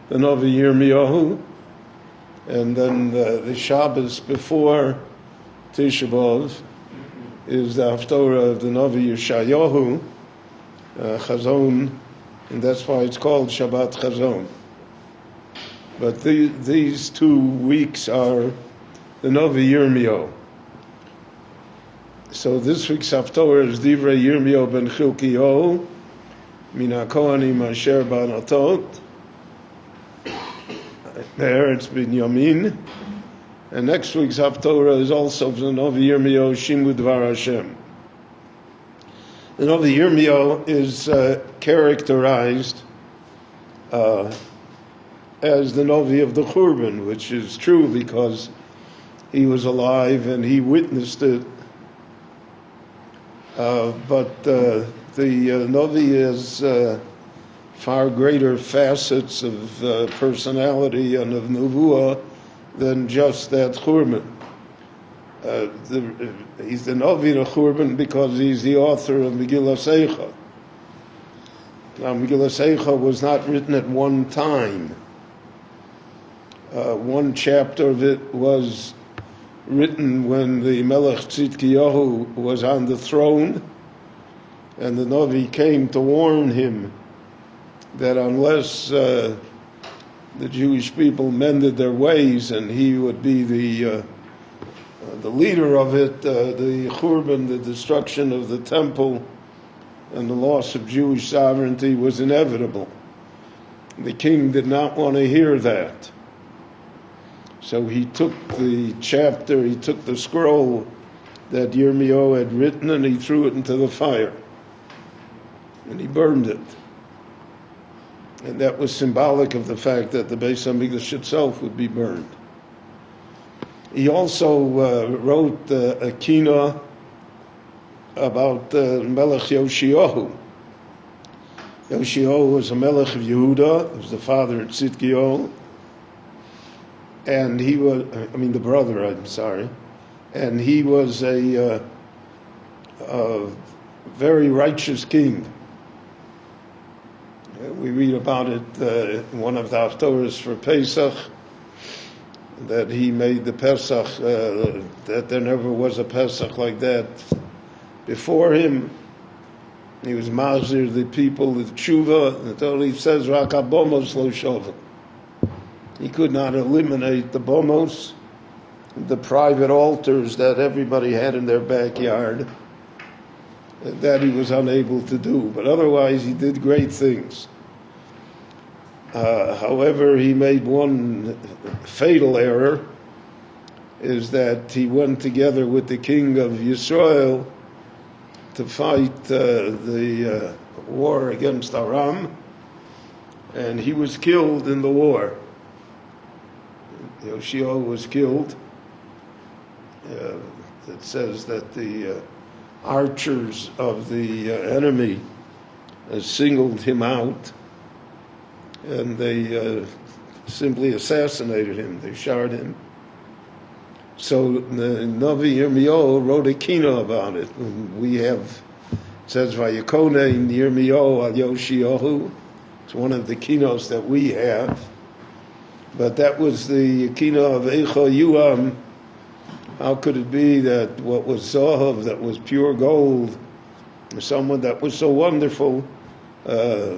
the Novi Yirmiyahu, and then the Shabbos before Tisha B'Av is the Haftorah of the Novi Yeshayahu, Chazon, and that's why it's called Shabbat Chazon. But these 2 weeks are the Novi Yirmiyahu. So this week's Haftorah is Divrei Yirmiyahu ben Chilkiyahu, Min HaKohanim Asher Banatot, Eretz Binyamin. And next week's Haftorah is also the Novi Yirmiyahu Shimu Dvar Hashem. The Novi Yirmiyahu is characterized as the Novi of the Churban, which is true because he was alive and he witnessed it. But the Novi has far greater facets of personality and of Nevuah than just that Churban. He's the Novi of Churban because he's the author of Megillas Eicha. Now, Megillas Eicha was not written at one time. One chapter of it was written when the Melech Tzidkiyahu was on the throne, and the Novi came to warn him that unless the Jewish people mended their ways and he would be the leader of it, the Churban, the destruction of the temple and the loss of Jewish sovereignty was inevitable. The king did not want to hear that. So he took the chapter, he took the scroll that Yirmiyahu had written and he threw it into the fire. And he burned it. And that was symbolic of the fact that the Beis HaMikdash itself would be burned. He also wrote a kina about Melech Yoshiyahu. Yoshiyahu was a Melech of Yehuda, he was the father of Tzidkiyahu. And he was, the brother, I'm sorry. And he was a very righteous king. We read about it in one of the Haftorahs for Pesach, that he made the Pesach, that there never was a Pesach like that before him. He was Mazir, the people, the Tshuva, and only says, Rak habomos lo shovel. He could not eliminate the bomos, the private altars that everybody had in their backyard, that he was unable to do. But otherwise, he did great things. However, he made one fatal error, is that he went together with the king of Yisrael to fight the war against Aram, and he was killed in the war. Yoshiyahu was killed. It says that the archers of the enemy singled him out, and they simply assassinated him. They shot him. So the Novi Yirmiyahu wrote a kina about it. We have, it says, Vayikonein Yirmiyahu al Yoshiyahu. It's one of the kinos that we have. But that was the kina of Eicha Yuam. How could it be that what was Zahav, that was pure gold, someone that was so wonderful,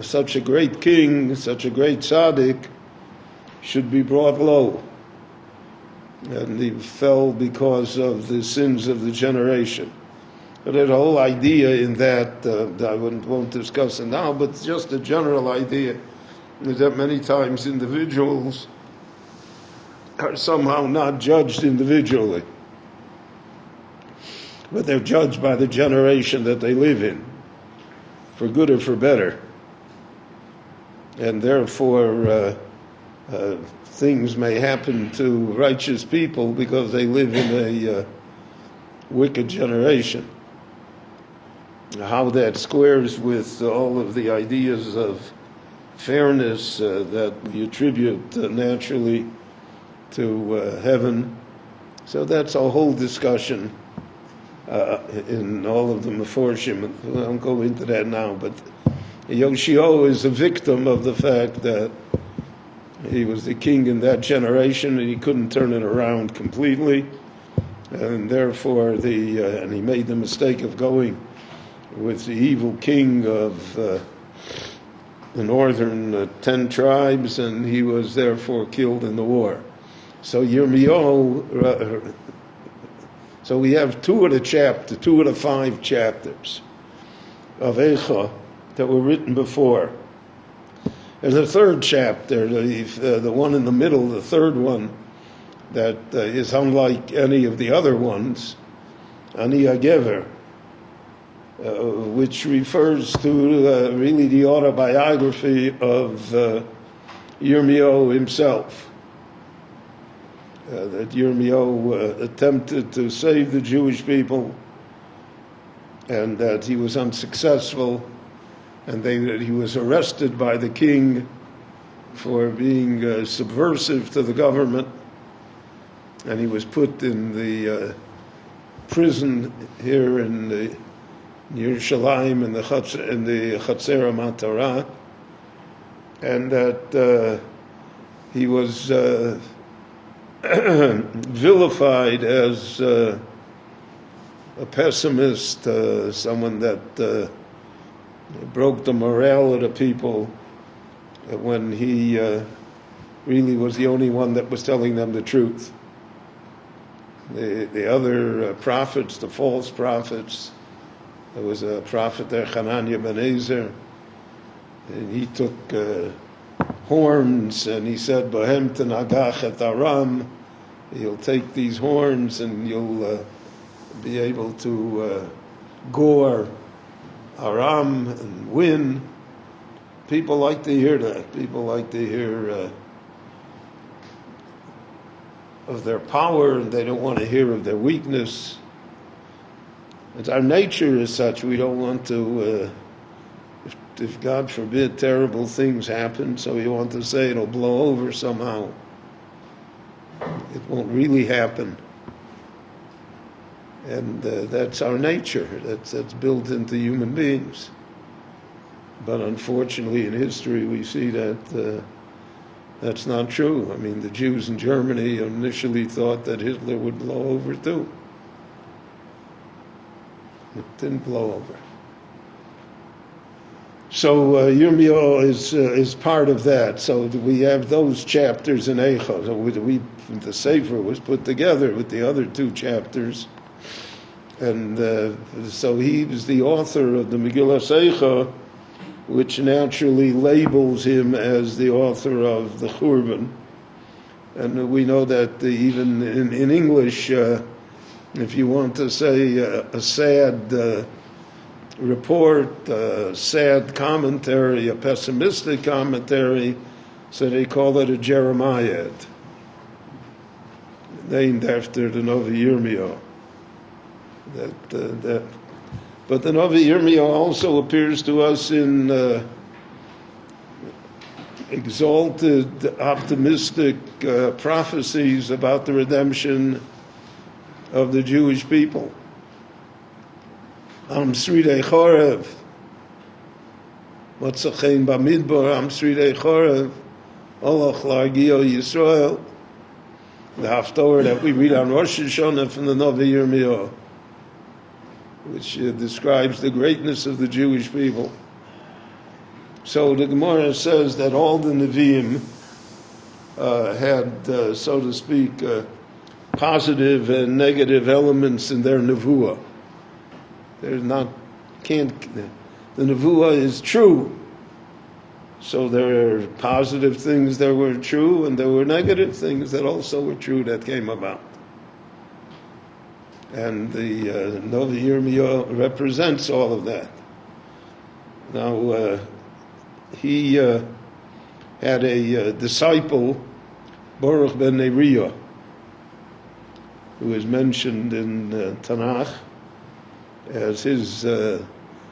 such a great king, such a great tzaddik, should be brought low? And he fell because of the sins of the generation. But there's a whole idea in that, I won't discuss it now, but just a general idea is that many times individuals are somehow not judged individually, but they're judged by the generation that they live in, for good or for better. And therefore, things may happen to righteous people because they live in a wicked generation. How that squares with all of the ideas of fairness that we attribute naturally to heaven. So that's a whole discussion in all of the Meforshim. I won't go into that now, but Yoshiyahu is a victim of the fact that He was the king in that generation, and he couldn't turn it around completely. And therefore, and he made the mistake of going with the evil king of the northern 10 tribes, and he was therefore killed in the war. So Yirmiyahu, so we have two of the 5 chapters of Eicha that were written before. And the third chapter, the one in the middle, the third one, that is unlike any of the other ones, Ani HaGever, which refers to really the autobiography of Yirmiyahu himself. That Yirmiyahu attempted to save the Jewish people, and that he was unsuccessful, and that he was arrested by the king for being subversive to the government, and he was put in the prison here in Yerushalayim in the Chatzer HaMatara, and that he was vilified as a pessimist, someone that broke the morale of the people, when he really was the only one that was telling them the truth. The other prophets, the false prophets, there was a prophet there, Hananiah ben Ezer, and he took horns and he said, "Bohem tenagach et Aram," you'll take these horns and you'll be able to gore Aram and win. People like to hear that. People like to hear of their power, and they don't want to hear of their weakness. It's our nature is such. We don't want to, if God forbid terrible things happen, so we want to say it'll blow over somehow. It won't really happen. And that's our nature. That's built into human beings. But unfortunately, in history, we see that that's not true. I mean, the Jews in Germany initially thought that Hitler would blow over too. It didn't blow over. So Yirmiyahu is part of that. So we have those chapters in Eicha. So the Sefer was put together with the other 2 chapters. And so he was the author of the Megillah Eicha, which naturally labels him as the author of the Churban. And we know that even in English, if you want to say a sad report, a sad commentary, a pessimistic commentary, so they call it a Jeremiah, named after the Novi Yirmiyahu. But the Novi Yirmiyahu also appears to us in exalted, optimistic prophecies about the redemption of the Jewish people. Am Sridei Chorev, Motzachein Bamidbar, Am Sridei Chorev, Olach Largio Yisrael, the Haftorah that we read on Rosh Hashanah from the Novi Yirmiyahu, which describes the greatness of the Jewish people. So the Gemara says that all the Nevi'im had, so to speak, positive and negative elements in their Nevuah. The Nevuah is true. So there are positive things that were true, and there were negative things that also were true that came about. And the Novi Yirmiyahu represents all of that. Now, he had a disciple, Baruch ben Neriah, who is mentioned in Tanakh as his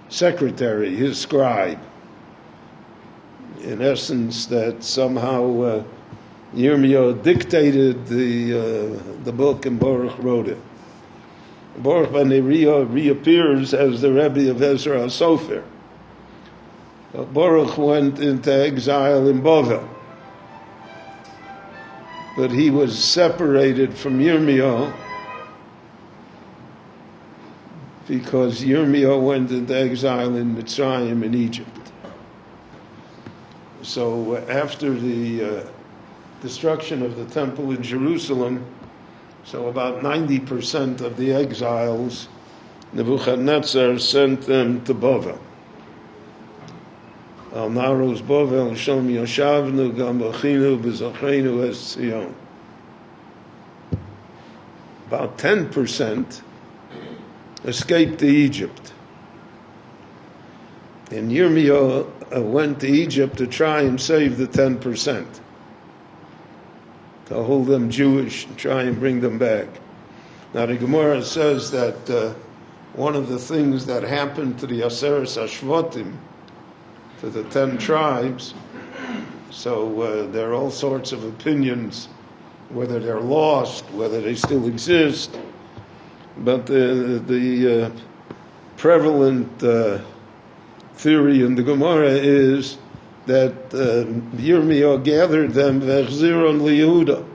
secretary, his scribe. In essence, that somehow Yirmiyahu dictated the book and Baruch wrote it. Baruch ben Neriah reappears as the Rebbe of Ezra HaSofer. Baruch went into exile in Bavel. but he was separated from Yirmiyahu because Yirmiyahu went into exile in Mitzrayim in Egypt. So after the destruction of the temple in Jerusalem, so about 90% of the exiles, Nebuchadnezzar sent them to Bavel. Al Naros Bavel Shom Yoshavnu Gam Achinu B'Zochreinu Es Tzion. About 10% escaped to Egypt. And Yirmiyahu went to Egypt to try and save the 10%, to hold them Jewish and try and bring them back. Now the Gemara says that one of the things that happened to the Aseres HaShvatim, to the 10 tribes, so there are all sorts of opinions, whether they're lost, whether they still exist, but the prevalent theory in the Gemara is that Yirmiyahu gathered them v'echziron liYehuda.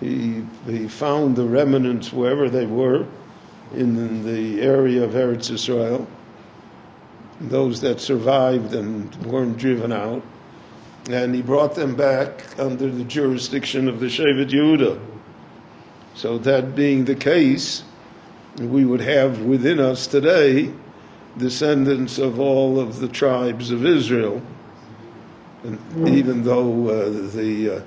He found the remnants wherever they were in the area of Eretz Yisrael, those that survived and weren't driven out, and he brought them back under the jurisdiction of the Shevet Yehuda. So that being the case, we would have within us today descendants of all of the tribes of Israel. And even though the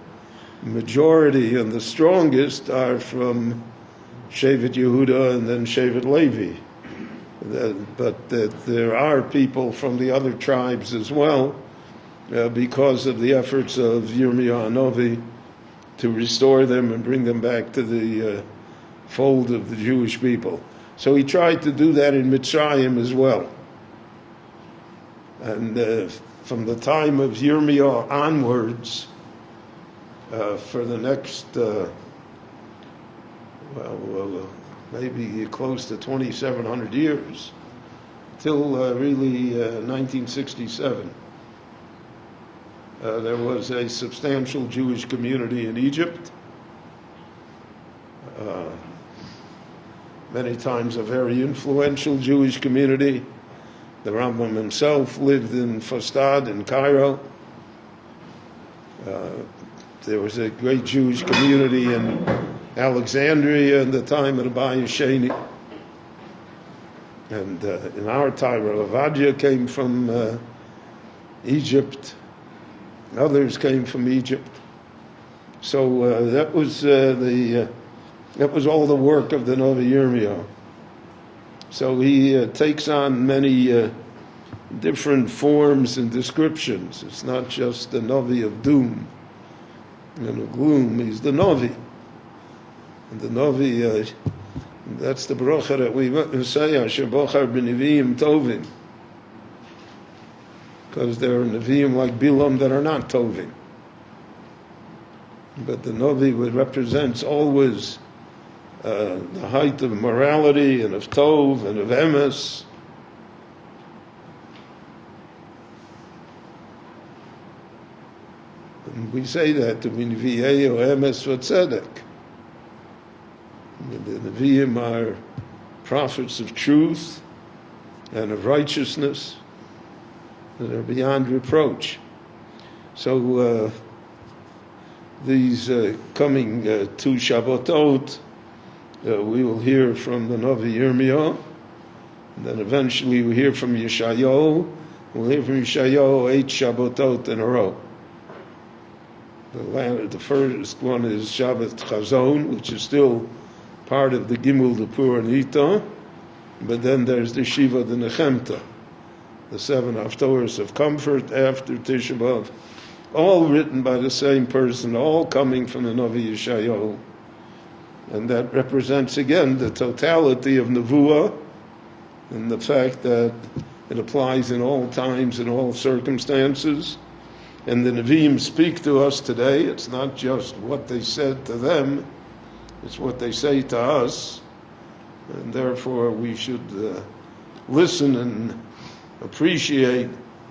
majority and the strongest are from Shevet Yehuda and then Shevet Levi. But there are people from the other tribes as well, because of the efforts of Yirmiyahu Hanavi to restore them and bring them back to the fold of the Jewish people. So he tried to do that in Mitzrayim as well. And from the time of Yirmiyahu onwards, for the next, maybe close to 2,700 years, till really 1967, there was a substantial Jewish community in Egypt. Many times a very influential Jewish community. The Rambam himself lived in Fustad in Cairo. There was a great Jewish community in Alexandria in the time of the Abaye Sheni. And in our time, Rav Ovadia came from Egypt. Others came from Egypt. So that was all the work of the Navi Yirmiyahu. So he takes on many different forms and descriptions. It's not just the Navi of doom and of gloom. He's the Navi. And the Navi, that's the bracha that we say, Asher bochar b'neviim tovim. Because there are Nevi'im like Bilam that are not tovim. But the Navi represents always the height of morality and of Tov and of Emes. And we say that to be Nevi'ei or Emes v'tzedek. The Nevi'im are prophets of truth and of righteousness that are beyond reproach. So these coming two Shabbatot, we will hear from the Navi Yirmiyahu, and then eventually we'll hear from Yeshayahu. We'll hear from Yeshayahu 8 Shabbatot in a row. The first one is Shabbat Chazon, which is still part of the Gimel de Pur and Ita, but then there's the Shiva de Nechemta, the 7 Haftorahs of comfort after Tisha B'Av, all written by the same person, all coming from the Navi Yeshayahu. And that represents again the totality of Nevuah and the fact that it applies in all times, in all circumstances. And the Nevi'im speak to us today. It's not just what they said to them, it's what they say to us. And therefore we should listen and appreciate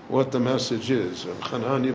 what the message is.